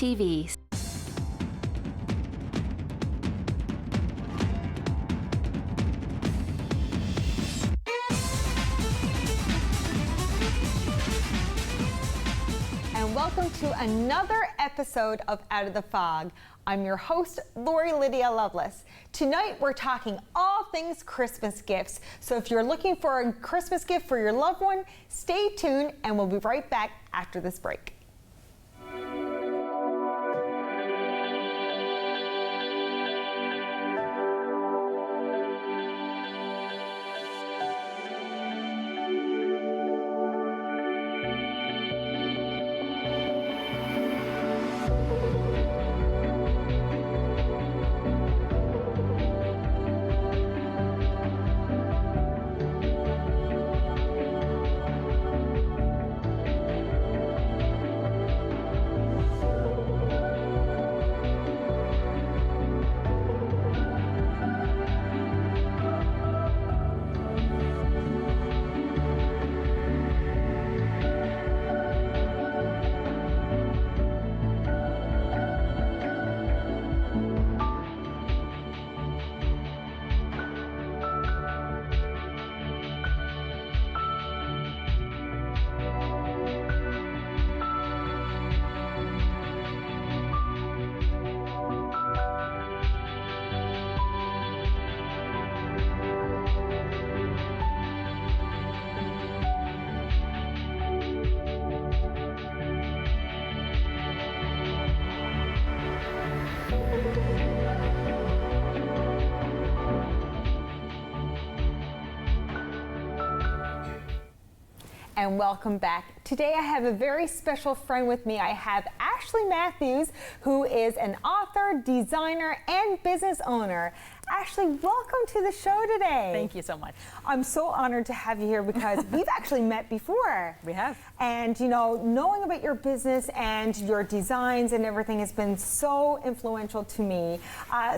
TV. And welcome to another episode of Out of the Fog. I'm your host, Lori-Lydia Loveless. Tonight we're talking all things Christmas gifts. So if you're looking for a Christmas gift for your loved one, stay tuned and we'll be right back after this break. And welcome back. Today I have a very special friend with me. I have Ashliegh Matthews, who is an author, designer, and business owner. Ashliegh, welcome to the show today. Thank you so much. I'm so honored to have you here because we've actually met before. We have. And you know, knowing about your business and your designs and everything has been so influential to me.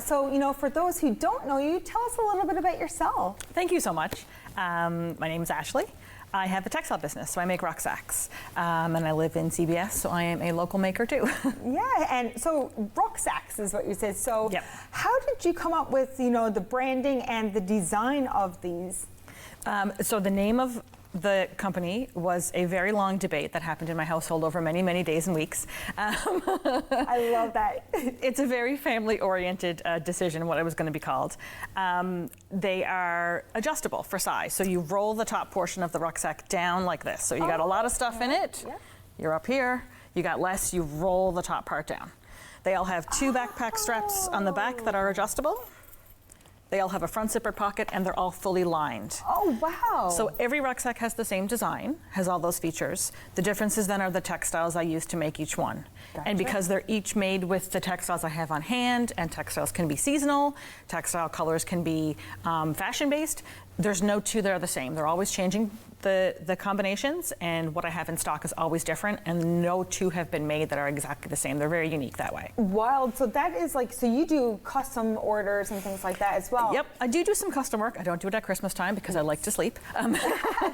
So, you know, for those who don't know you, tell us a little bit about yourself. Thank you so much. My name is Ashliegh. I have a textile business, so I make rucksacks, and I live in CBS, so I am a local maker too. Yeah, and so rucksacks is what you said. So yep. How did you come up with, you know, the branding and the design of these? So the name of the company was a very long debate that happened in my household over many, many days and weeks. I love that. It's a very family-oriented decision what it was going to be called. They are adjustable for size. So you roll the top portion of the rucksack down like this. So you got a lot of stuff in it. Yeah. You're up here. You got less, you roll the top part down. They all have two backpack straps on the back that are adjustable. They all have a front zipper pocket and they're all fully lined. Oh, wow. So every rucksack has the same design, has all those features. The differences then are the textiles I use to make each one. Gotcha. And because they're each made with the textiles I have on hand, and textiles can be seasonal, textile colors can be fashion-based, there's no two that are the same. They're always changing the combinations, and what I have in stock is always different, and no two have been made that are exactly the same. They're very unique that way. Wild. So that is like, so you do custom orders and things like that as well? Yep, I do some custom work. I don't do it at Christmas time because I like to sleep.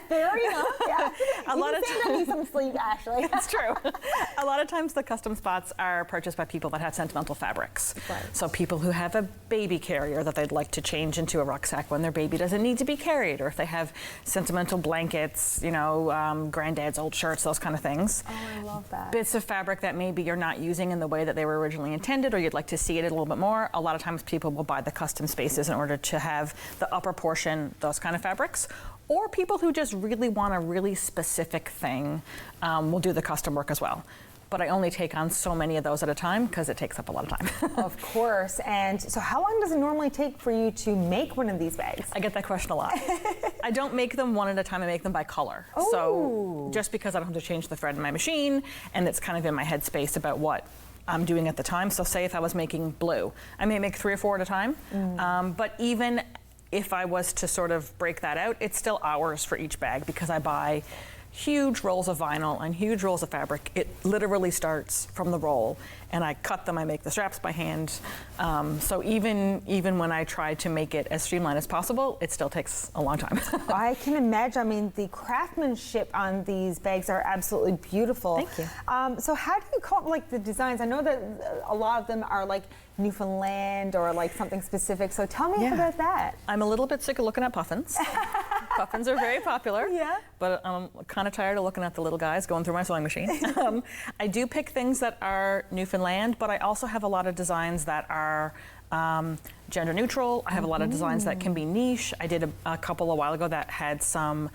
Fair enough, yeah. A lot of times some sleep, Ashliegh. It's true. A lot of times the custom spots are purchased by people that have sentimental fabrics. Right. So people who have a baby carrier that they'd like to change into a rucksack when their baby doesn't need to be carried, or if they have sentimental blankets, you know, granddad's old shirts, those kind of things. Oh, I love that. Bits of fabric that maybe you're not using in the way that they were originally intended, or you'd like to see it a little bit more. A lot of times people will buy the custom spaces in order to have the upper portion, those kind of fabrics. Or people who just really want a really specific thing will do the custom work as well. But I only take on so many of those at a time because it takes up a lot of time. Of course. And so how long does it normally take for you to make one of these bags? I get that question a lot. I don't make them one at a time. I make them by color. Ooh. So just because I don't have to change the thread in my machine, and it's kind of in my headspace about what I'm doing at the time. So say if I was making blue, I may make 3 or 4 at a time. But even if I was to sort of break that out, it's still hours for each bag because I buy huge rolls of vinyl and huge rolls of fabric. It literally starts from the roll, and I cut them, I make the straps by hand. So even when I try to make it as streamlined as possible, it still takes a long time. I can imagine. I mean, the craftsmanship on these bags are absolutely beautiful. Thank you. So how do you come up with like the designs? I know that a lot of them are like Newfoundland or like something specific. So tell me about that. I'm a little bit sick of looking at puffins. Puffins are very popular. Yeah. But I'm kind of tired of looking at the little guys going through my sewing machine. I do pick things that are Newfoundland, but I also have a lot of designs that are gender neutral. I have a lot of designs that can be niche. I did a couple a while ago that had some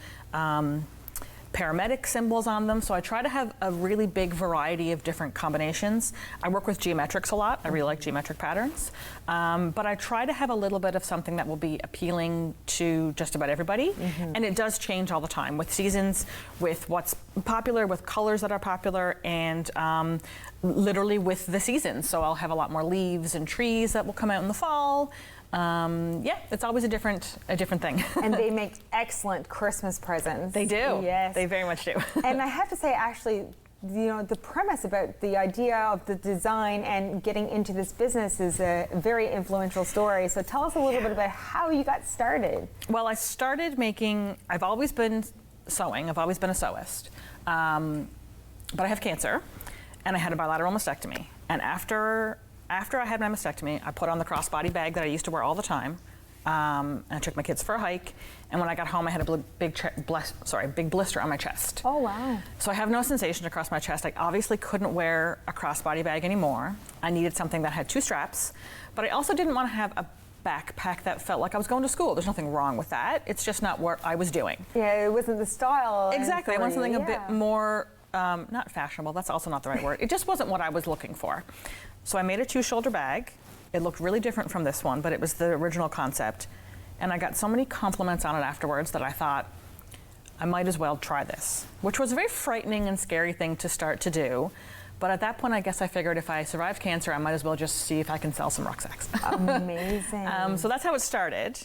paramedic symbols on them, so I try to have a really big variety of different combinations. I work with geometrics a lot. I really like geometric patterns, but I try to have a little bit of something that will be appealing to just about everybody, and it does change all the time with seasons, with what's popular, with colors that are popular, and literally with the seasons. So I'll have a lot more leaves and trees that will come out in the fall. It's always a different thing. And they make excellent Christmas presents. They do. Yes. They very much do. And I have to say, Ashliegh, you know, the premise about the idea of the design and getting into this business is a very influential story. So tell us a little bit about how you got started. Well, I started I've always been sewing. I've always been a sewist. But I have cancer, and I had a bilateral mastectomy. And after I had my mastectomy, I put on the crossbody bag that I used to wear all the time, and I took my kids for a hike, and when I got home I had a big blister on my chest. Oh, wow. So I have no sensation across my chest. I obviously couldn't wear a crossbody bag anymore. I needed something that had 2 straps, but I also didn't want to have a backpack that felt like I was going to school. There's nothing wrong with that. It's just not what I was doing. Yeah, it wasn't the style. Exactly. I want something a bit more, not fashionable, that's also not the right word. It just wasn't what I was looking for. So I made a 2-shoulder bag. It looked really different from this one, but it was the original concept. And I got so many compliments on it afterwards that I thought, I might as well try this, which was a very frightening and scary thing to start to do. But at that point, I guess I figured if I survived cancer, I might as well just see if I can sell some rucksacks. Amazing. So that's how it started.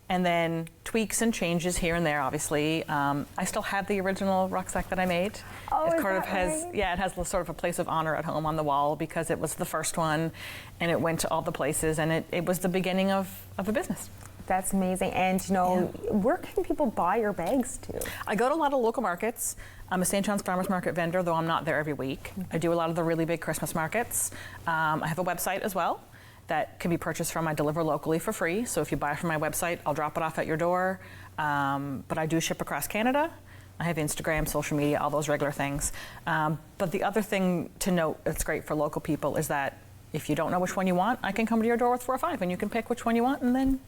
And then tweaks and changes here and there, obviously. I still have the original rucksack that I made. Oh, it right? It has sort of a place of honor at home on the wall because it was the first one, and it went to all the places, and it was the beginning of a business. That's amazing. And, you know, where can people buy your bags to? I go to a lot of local markets. I'm a St. John's Farmers Market vendor, though I'm not there every week. I do a lot of the really big Christmas markets. I have a website as well that can be purchased from. I deliver locally for free. So if you buy from my website, I'll drop it off at your door. But I do ship across Canada. I have Instagram, social media, all those regular things. But the other thing to note that's great for local people is that if you don't know which one you want, I can come to your door with 4 or 5 and you can pick which one you want and then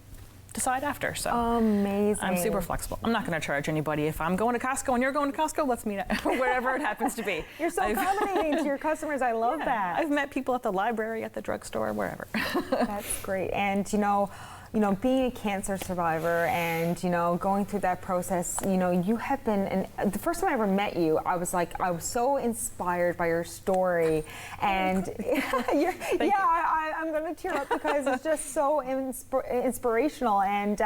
decide after. So amazing. I'm super flexible. I'm not going to charge anybody. If I'm going to Costco and you're going to Costco, let's meet wherever it happens to be. You're so accommodating to your customers. I love that. I've met people at the library, at the drugstore, wherever. That's great. And you know, being a cancer survivor and, you know, going through that process, you know, you have been, and the first time I ever met you, I was so inspired by your story. And I'm going to tear up because it's just so inspirational, and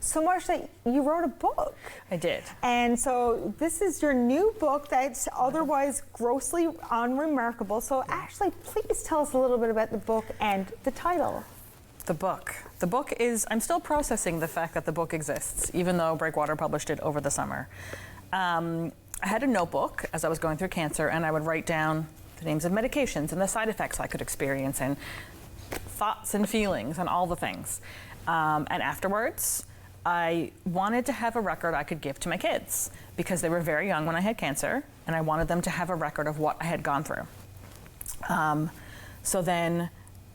so much that you wrote a book. I did. And so this is your new book that's otherwise grossly unremarkable. So Ashliegh, please tell us a little bit about the book and the title. The book is, I'm still processing the fact that the book exists, even though Breakwater published it over the summer. I had a notebook as I was going through cancer, and I would write down the names of medications and the side effects I could experience and thoughts and feelings and all the things. And afterwards, I wanted to have a record I could give to my kids because they were very young when I had cancer, and I wanted them to have a record of what I had gone through. So then,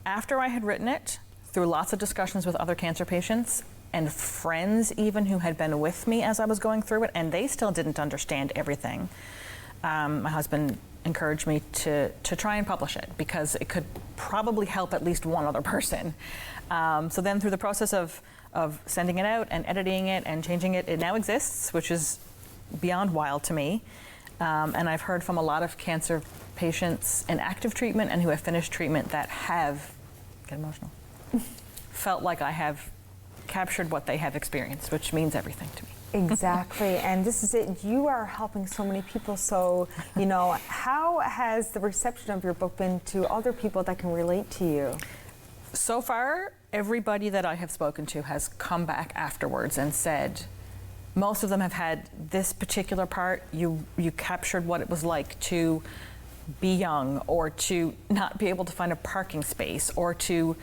after I had written it, through lots of discussions with other cancer patients and friends even who had been with me as I was going through it, and they still didn't understand everything, my husband encouraged me to try and publish it because it could probably help at least one other person. So then through the process of sending it out and editing it and changing it, it now exists, which is beyond wild to me. And I've heard from a lot of cancer patients in active treatment and who have finished treatment that have, get emotional, felt like I have captured what they have experienced, which means everything to me. Exactly, and this is it. You are helping so many people. So, you know, how has the reception of your book been to other people that can relate to you? So far, everybody that I have spoken to has come back afterwards and said, most of them have had this particular part, you captured what it was like to be young, or to not be able to find a parking space, or to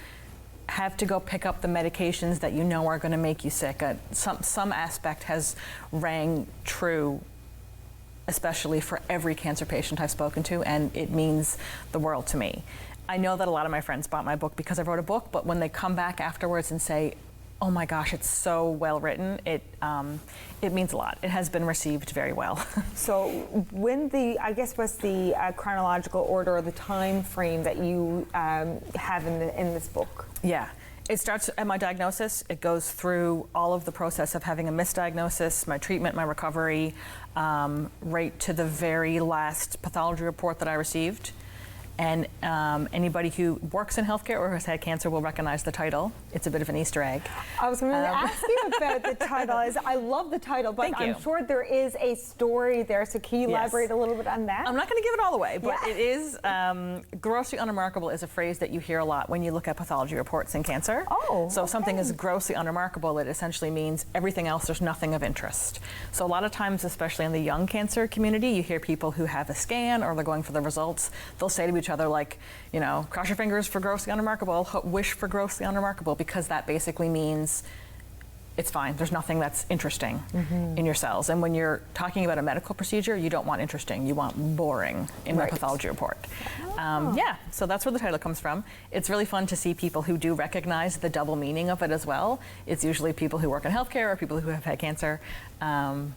have to go pick up the medications that you know are going to make you sick. Some aspect has rang true, especially for every cancer patient I've spoken to, and it means the world to me. I know that a lot of my friends bought my book because I wrote a book, but when they come back afterwards and say, oh my gosh, it's so well written, it means a lot. It has been received very well. So when what's the chronological order or the time frame that you have in this book? Yeah. It starts at my diagnosis. It goes through all of the process of having a misdiagnosis, my treatment, my recovery, right to the very last pathology report that I received. And anybody who works in healthcare or has had cancer will recognize the title. It's a bit of an Easter egg. I was going to ask you about the title. I love the title, but I'm sure there is a story there. So can you elaborate a little bit on that? I'm not going to give it all away, but it is grossly unremarkable is a phrase that you hear a lot when you look at pathology reports in cancer. Oh, so if something is grossly unremarkable, it essentially means everything else, there's nothing of interest. So a lot of times, especially in the young cancer community, you hear people who have a scan or they're going for the results, they'll say to each other, like, you know, cross your fingers for grossly unremarkable, wish for grossly unremarkable, because that basically means it's fine. There's nothing that's interesting in your cells. And when you're talking about a medical procedure, you don't want interesting. You want boring in the pathology report. So that's where the title comes from. It's really fun to see people who do recognize the double meaning of it as well. It's usually people who work in healthcare or people who have had cancer. And,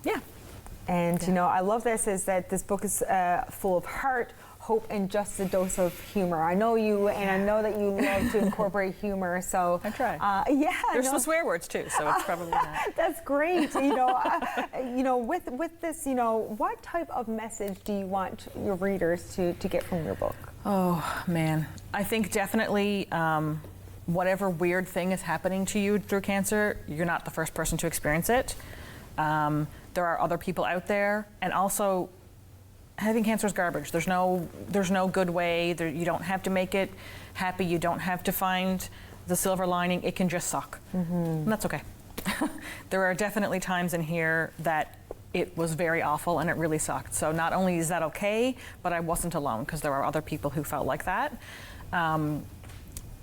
you know, I love this, is that this book is full of heart, hope, and just a dose of humor. I know you, and I know that you love to incorporate humor. So I try. There's some swear words too, so it's probably not. That's great. You know, with this, you know, what type of message do you want your readers to get from your book? Oh man, I think definitely whatever weird thing is happening to you through cancer, you're not the first person to experience it. There are other people out there, and also, having cancer is garbage. There's no good way. You don't have to make it happy. You don't have to find the silver lining. It can just suck, and that's okay. There are definitely times in here that it was very awful and it really sucked. So not only is that okay, but I wasn't alone, because there are other people who felt like that. The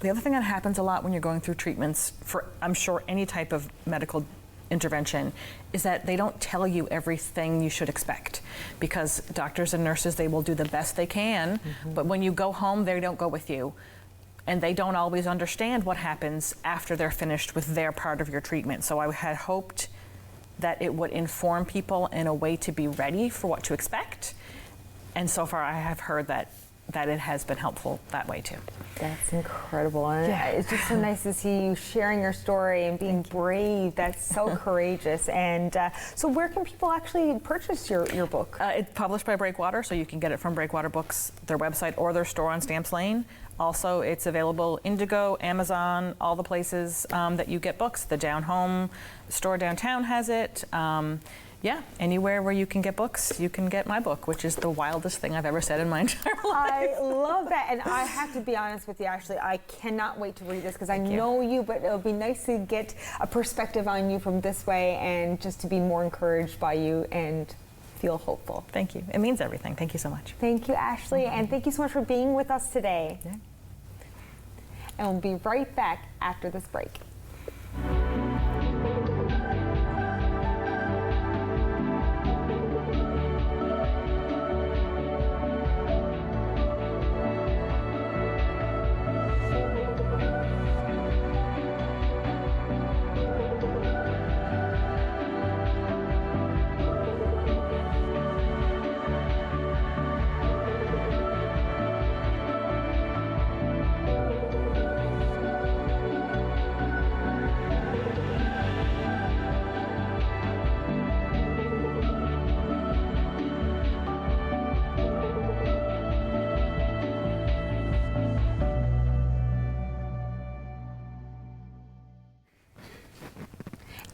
other thing that happens a lot when you're going through treatments for, I'm sure, any type of medical intervention, is that they don't tell you everything you should expect, because doctors and nurses, they will do the best they can, but when you go home, they don't go with you, and they don't always understand what happens after they're finished with their part of your treatment. So I had hoped that it would inform people in a way to be ready for what to expect, and so far I have heard that it has been helpful that way too. That's incredible, and it's just so nice to see you sharing your story and being brave. That's so courageous. And so where can people actually purchase your book? It's published by Breakwater, so you can get it from Breakwater Books, their website, or their store on Stamps Lane. Also, it's available Indigo, Amazon, all the places that you get books. The Down Home store downtown has it. Anywhere where you can get books, you can get my book, which is the wildest thing I've ever said in my entire life. I love that, and I have to be honest with you, Ashliegh, I cannot wait to read this, because I know you, but it'll be nice to get a perspective on you from this way, and just to be more encouraged by you and feel hopeful. Thank you. It means everything. Thank you so much. Thank you, Ashliegh, and thank you so much for being with us today. And we'll be right back after this break.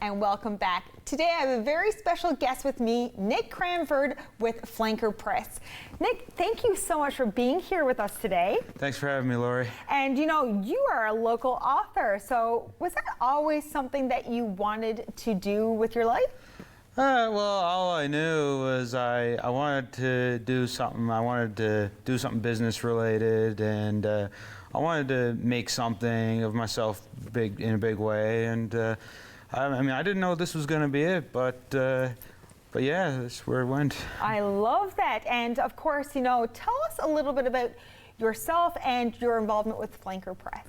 and welcome back. Today I have a very special guest with me, Nick Cranford with Flanker Press. Nick, thank you so much for being here with us today. Thanks for having me, Lori. And you know, you are a local author, so was that always something that you wanted to do with your life? Well, all I knew was I wanted to do something. I wanted to do something business related, and I wanted to make something of myself in a big way. And I mean, I didn't know this was going to be it, but yeah, that's where it went. I love that. And of course, you know, tell us a little bit about yourself and your involvement with Flanker Press.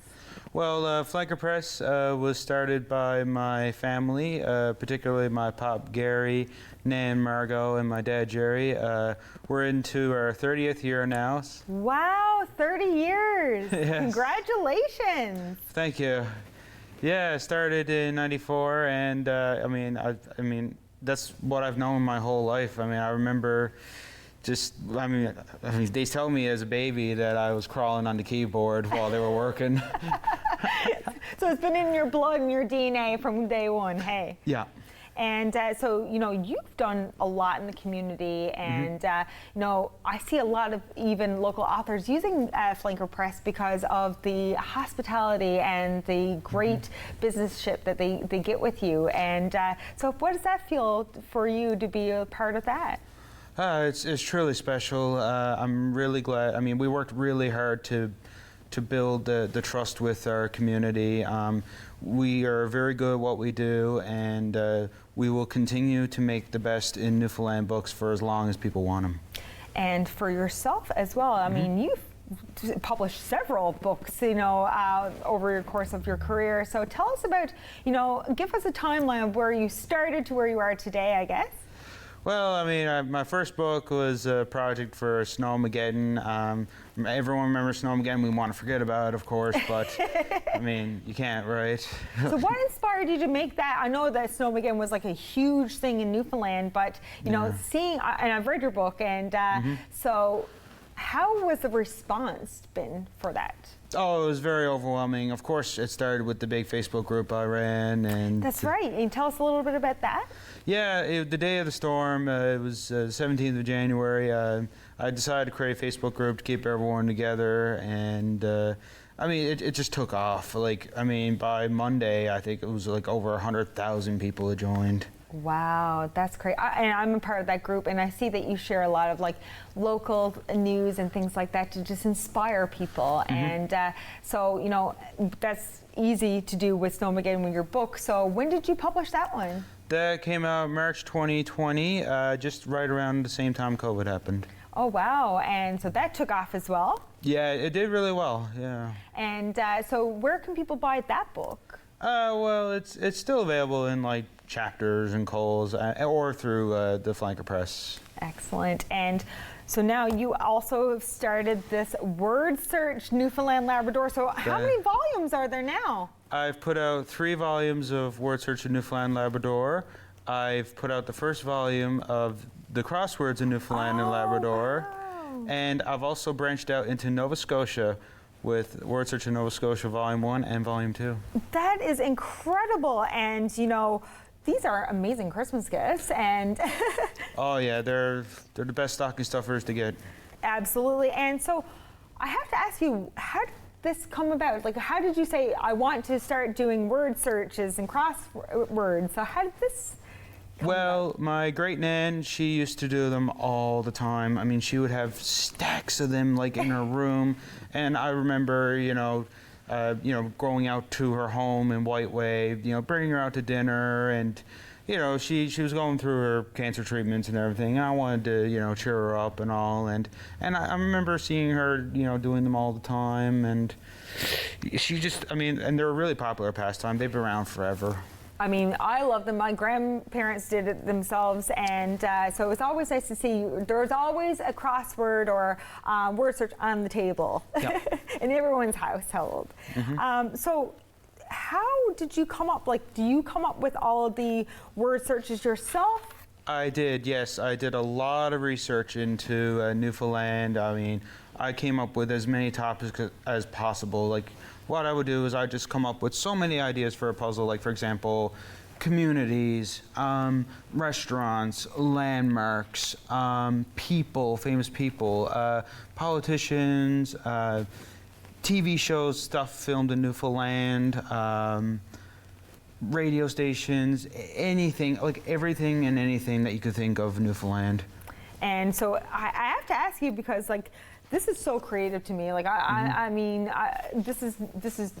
Well, Flanker Press was started by my family, particularly my pop Gary, Nan Margot, and my dad Jerry. We're into our 30th year now. Wow, 30 years! Yes. Congratulations! Thank you. Yeah, I started in '94, and I mean, that's what I've known my whole life. I mean, I remember. I mean, they tell me as a baby that I was crawling on the keyboard while they were working. So it's been in your blood and your DNA from day one, hey? Yeah. And so, you know, you've done a lot in the community, and, you know, I see a lot of even local authors using Flanker Press because of the hospitality and the great businessship that they get with you. And so what does that feel for you to be a part of that? It's truly special. I'm really glad. I mean, we worked really hard to build the trust with our community. We are very good at what we do, and we will continue to make the best in Newfoundland books for as long as people want them. And for yourself as well. I mean, you've published several books, you know, over your course of your career. So tell us about, you know, give us a timeline of where you started to where you are today, I guess. Well, I mean, my first book was a project for Snowmageddon. Everyone remembers Snowmageddon. We want to forget about it, of course, but I mean, you can't, right? So what inspired you to make that? I know that Snowmageddon was like a huge thing in Newfoundland, but, you know, seeing, and I've read your book, and so how was the response been for that? Oh, it was very overwhelming. Of course, it started with the big Facebook group I ran, and that's right. And tell us a little bit about that. Yeah, the day of the storm, it was 17th of January. I decided to create a Facebook group to keep everyone together, and I mean, it just took off. Like, I mean, by Monday, I think it was like over 100,000 people had joined. Wow, that's great. And I'm a part of that group, and I see that you share a lot of like local news and things like that to just inspire people. And so, you know, that's easy to do with Snowmageddon with your book. So when did you publish that one? That came out March 2020, just right around the same time COVID happened. Oh, wow. And so that took off as well? Yeah, it did really well, yeah. And so where can people buy that book? Well, it's still available in like Chapters and Kohl's, or through the Flanker Press. Excellent. And so now you also have started this word search, Newfoundland Labrador. So how many volumes are there now? I've put out 3 volumes of Word Search in Newfoundland Labrador. I've put out the first volume of the crosswords in Newfoundland and Labrador. Wow. And I've also branched out into Nova Scotia with Word Search in Nova Scotia Volume 1 and Volume 2. That is incredible. And, you know, these are amazing Christmas gifts. And oh, yeah, they're the best stocking stuffers to get. Absolutely. And so I have to ask you, how did this come about? Like, how did you say, I want to start doing word searches and crosswords? So how did this come about? My great nan, she used to do them all the time. I mean, she would have stacks of them like in her room. And I remember, you know, going out to her home in White Wave, you know, bringing her out to dinner, and you know, she was going through her cancer treatments and everything. And I wanted to, you know, cheer her up and all, and I remember seeing her, you know, doing them all the time, and she just, I mean, and they're a really popular pastime. They've been around forever. I mean, I love them. My grandparents did it themselves, and so it was always nice to see. There's always a crossword or word search on the table in everyone's household. So how did you come up? Like, do you come up with all of the word searches yourself? I did, yes. I did a lot of research into Newfoundland. I mean, I came up with as many topics as possible. Like, what I would do is I'd just come up with so many ideas for a puzzle. Like, for example, communities, restaurants, landmarks, people, famous people, politicians, TV shows, stuff filmed in Newfoundland, radio stations, anything, like everything and anything that you could think of in Newfoundland. And so I have to ask you, because like this is so creative to me. Like I mean, this is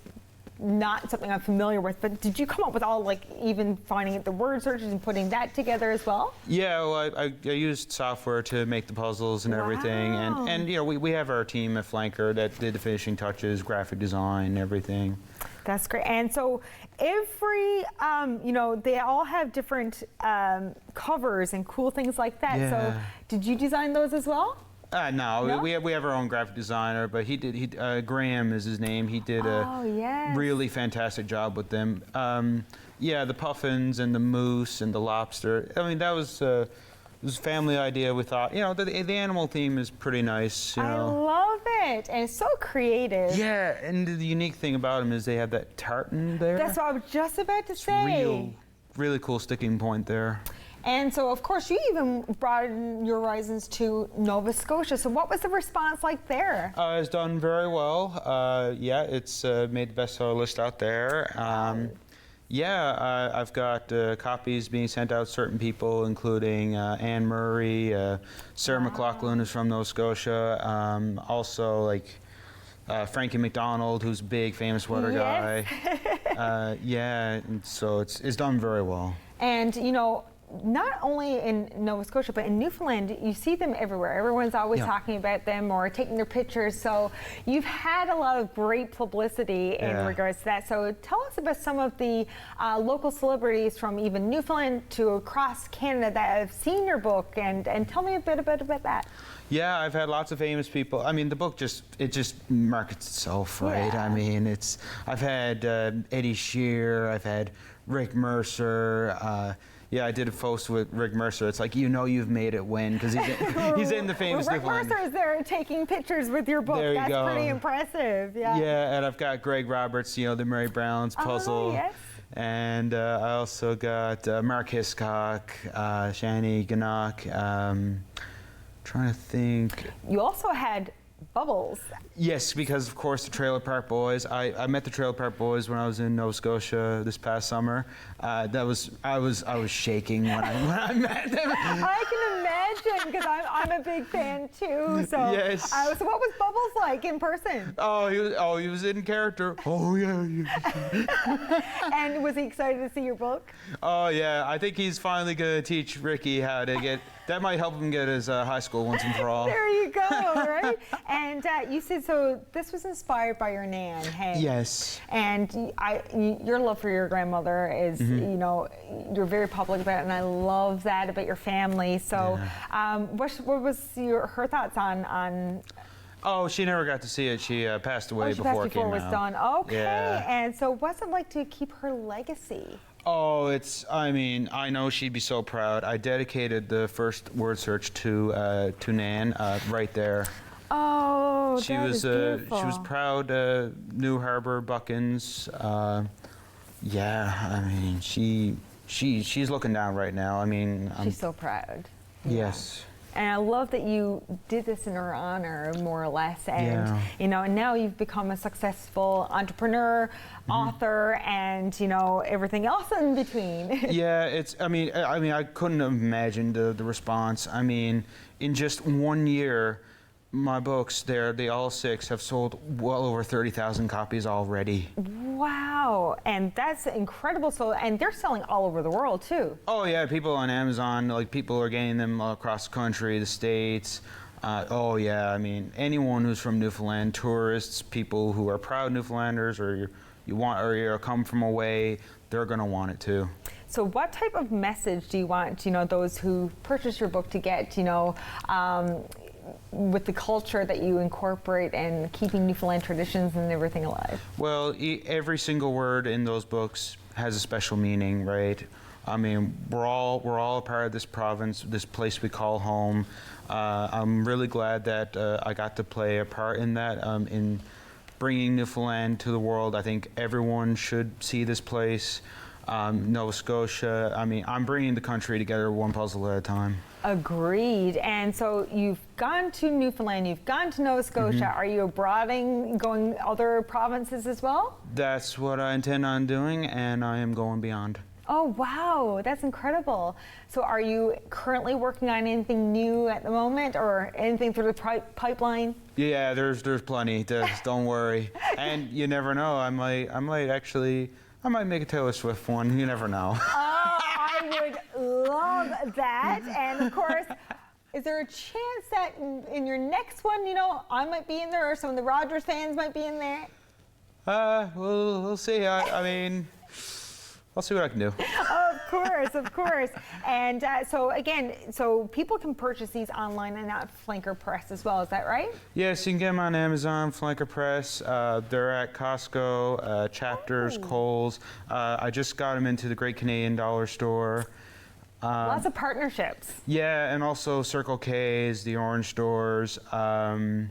not something I'm familiar with. But did you come up with all, like, even finding the word searches and putting that together as well? Yeah, well, I used software to make the puzzles and everything, and you know, we have our team at Flanker that did the finishing touches, graphic design, everything. That's great. And so every, you know, they all have different covers and cool things like that. Yeah. So did you design those as well? No? We have our own graphic designer, but Graham is his name. He did a really fantastic job with them. Yeah, the puffins and the moose and the lobster. I mean, that was it was a family idea. We thought, you know, the animal theme is pretty nice. You know. I love it, and it's so creative. Yeah, and the unique thing about them is they have that tartan there. That's what I was just about to say. Really cool sticking point there. And so, of course, you even broadened your horizons to Nova Scotia. So what was the response like there? It's done very well. Yeah, it's made the bestseller list out there. Yeah, I've got copies being sent out to certain people, including Anne Murray, Sarah McLaughlin, who's from Nova Scotia. Also, like Frankie McDonald, who's a big, famous weather guy. Yeah, and so it's done very well. And, you know, not only in Nova Scotia, but in Newfoundland, you see them everywhere. Everyone's always talking about them or taking their pictures. So you've had a lot of great publicity in regards to that. So tell us about some of the local celebrities from even Newfoundland to across Canada that have seen your book, and tell me a bit about that. Yeah, I've had lots of famous people. I mean, the book just markets itself, right? Yeah. I mean, I've had Eddie Shear, I've had Rick Mercer. Yeah, I did a post with Rick Mercer. It's like, you know, you've made it when, because he's in the famous Rick Newfoundland. Mercer is there taking pictures with your book. There you That's go. pretty impressive. Yeah. Yeah, and I've got Greg Roberts, you know, the Mary Brown's puzzle. Yes. And I also got Mark Hiscock, Shani Gannock. Trying to think. You also had Bubbles. Yes, because of course the Trailer Park Boys. I met the Trailer Park Boys when I was in Nova Scotia this past summer. I was shaking when I met them. I can imagine, because I'm a big fan too. So yes. So what was Bubbles like in person? He was in character. Oh yeah. And was he excited to see your book? Oh yeah. I think he's finally gonna teach Ricky how to get. That might help him get his high school once and for all. There you go, right? And you said, so this was inspired by your Nan, hey? Yes. And your love for your grandmother is, you know, you're very public about it, and I love that about your family. So what was her thoughts on Oh, she never got to see it. She passed away before it came it was out. done. Okay. Yeah. And so what's it like to keep her legacy? Oh, I mean, I know she'd be so proud. I dedicated the first word search to Nan right there. Oh, She that was is beautiful. she was proud. New Harbor, Buckins. Yeah, I mean, she's looking down right now. I mean, She's so proud. yes. And I love that you did this in her honor, more or less. And you know, and now you've become a successful entrepreneur, author, and you know, everything else in between. Yeah, I mean, I couldn't have imagined the response. I mean, in just 1 year, my books, they all 6 have sold well over 30,000 copies already. Wow, and that's incredible. So, and they're selling all over the world too. Oh yeah, people on Amazon, like people are getting them across the country, the States. Oh yeah, I mean, anyone who's from Newfoundland, tourists, people who are proud Newfoundlanders, or you come from away, they're gonna want it too. So what type of message do you want, you know, those who purchase your book to get, you know, with the culture that you incorporate and keeping Newfoundland traditions and everything alive? Well, every single word in those books has a special meaning, right? I mean, we're all a part of this province, this place we call home. I'm really glad that I got to play a part in that, in bringing Newfoundland to the world. I think everyone should see this place. Nova Scotia. I mean, I'm bringing the country together one puzzle at a time. Agreed. And so you've gone to Newfoundland, you've gone to Nova Scotia. Are you abroading, going other provinces as well? That's what I intend on doing, and I am going beyond. Oh, wow, that's incredible. So are you currently working on anything new at the moment, or anything through the pipeline? Yeah, there's plenty. Don't worry. And you never know. I might make a Taylor Swift one. You never know. Oh, I would love that. And of course, is there a chance that in your next one, you know, I might be in there, or some of the Rogers fans might be in there? We'll see. I mean, I'll see what I can do. Of course. And so people can purchase these online and at Flanker Press as well. Is that right? Yes, you can get them on Amazon, Flanker Press. They're at Costco, Chapters, Kohl's. I just got them into the Great Canadian Dollar Store. Lots of partnerships. Yeah, and also Circle K's, the Orange Stores, and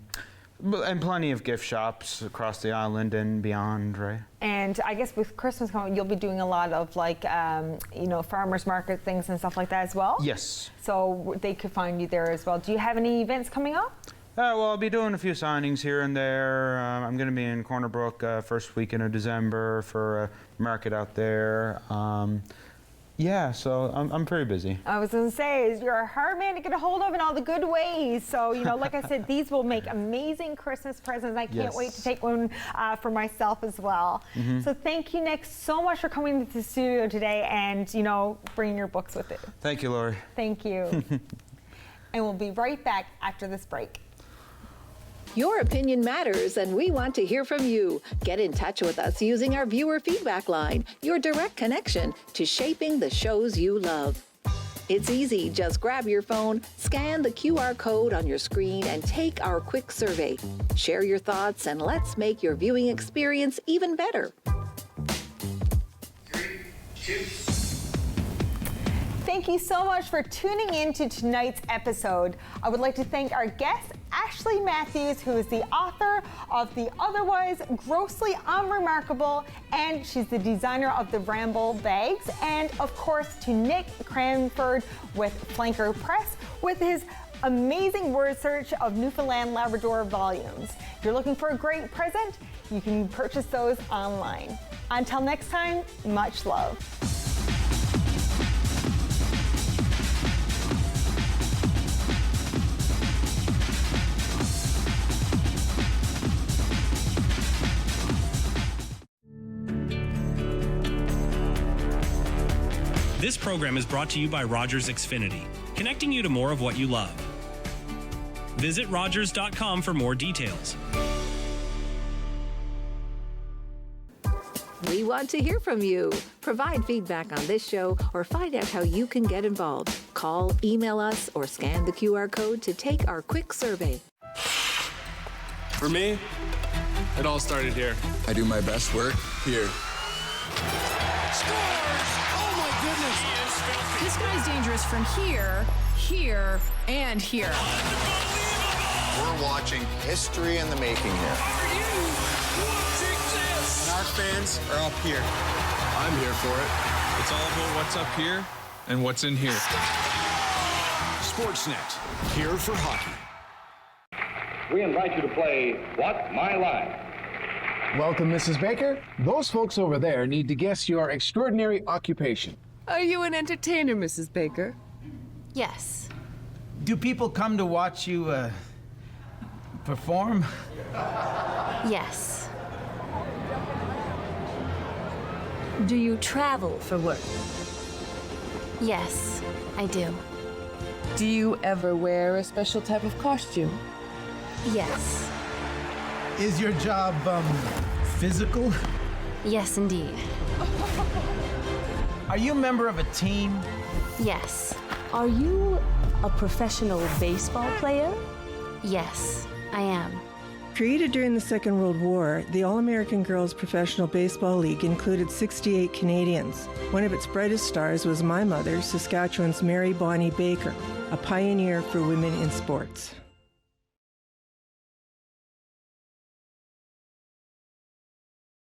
plenty of gift shops across the island and beyond, right? And I guess with Christmas coming, you'll be doing a lot of farmers market things and stuff like that as well? Yes. So they could find you there as well. Do you have any events coming up? Well, I'll be doing a few signings here and there. I'm going to be in Corner Brook first weekend of December for a market out there. Yeah, so I'm pretty busy. I was going to say, you're a hard man to get a hold of in all the good ways. So, like I said, these will make amazing Christmas presents. I can't wait to take one for myself as well. So thank you, Nick, so much for coming to the studio today and, bringing your books with it. Thank you, Lori. Thank you. And we'll be right back after this break. Your opinion matters, and we want to hear from you. Get in touch with us using our viewer feedback line, your direct connection to shaping the shows you love. It's easy. Just grab your phone, scan the QR code on your screen, and take our quick survey. Share your thoughts, and let's make your viewing experience even better. 3, 2. Thank you so much for tuning in to tonight's episode. I would like to thank our guest, Ashliegh Matthews, who is the author of The Otherwise Grossly Unremarkable, and she's the designer of the Ramble bags, and of course to Nick Cranford with Flanker Press with his amazing word search of Newfoundland Labrador volumes. If you're looking for a great present, you can purchase those online. Until next time, much love. This program is brought to you by Rogers Xfinity, connecting you to more of what you love. Visit Rogers.com for more details. We want to hear from you. Provide feedback on this show or find out how you can get involved. Call, email us, or scan the QR code to take our quick survey. For me, it all started here. I do my best work here. Scores! Oh my goodness! This guy's dangerous from here, here, and here. We're watching history in the making here. Are you watching this? And our fans are up here. I'm here for it. It's all about what's up here and what's in here. Sportsnet, here for hockey. We invite you to play What's My Line? Welcome, Mrs. Baker. Those folks over there need to guess your extraordinary occupation. Are you an entertainer, Mrs. Baker? Yes. Do people come to watch you perform? Yes. Do you travel for work? Yes, I do. Do you ever wear a special type of costume? Yes. Is your job, physical? Yes, indeed. Are you a member of a team? Yes. Are you a professional baseball player? Yes, I am. Created during the Second World War, the All-American Girls Professional Baseball League included 68 Canadians. One of its brightest stars was my mother, Saskatchewan's Mary Bonnie Baker, a pioneer for women in sports.